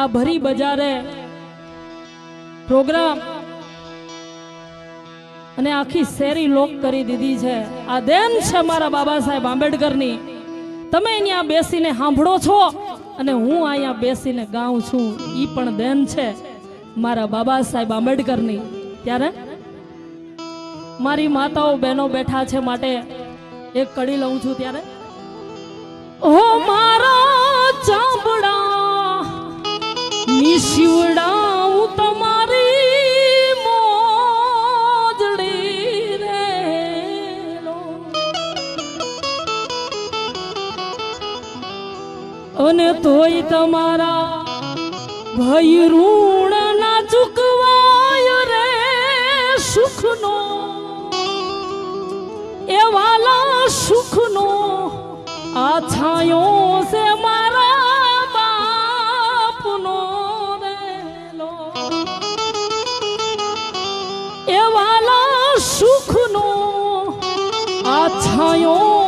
આ ભરી બજારે પ્રોગ્રામ અને આખી શેરી લોક કરી દીધી છે. આ દેન છે મારા બાબા સાહેબ આંબેડકરની. તમે અહીંયા બેસીને સાંભળો છો અને હું અહીંયા બેસીને ગાઉં છું, ઈ પણ દેન છે મારા બાબા સાહેબ આંબેડકરની. ત્યારે મારી માતાઓ બહેનો બેઠા છે માટે એક કડી લઉં છું. ત્યારે ઓ મારા ચાંબડા ની શિવડા હું તમારી મોજડી રે અને તોય તમારા ભય ઋણ ના ચૂકવાય રે સુખનો એ વાલા સુખનો આ છાયો છે મારા બાપનો રેલો એ વાલા સુખનો આ છાયો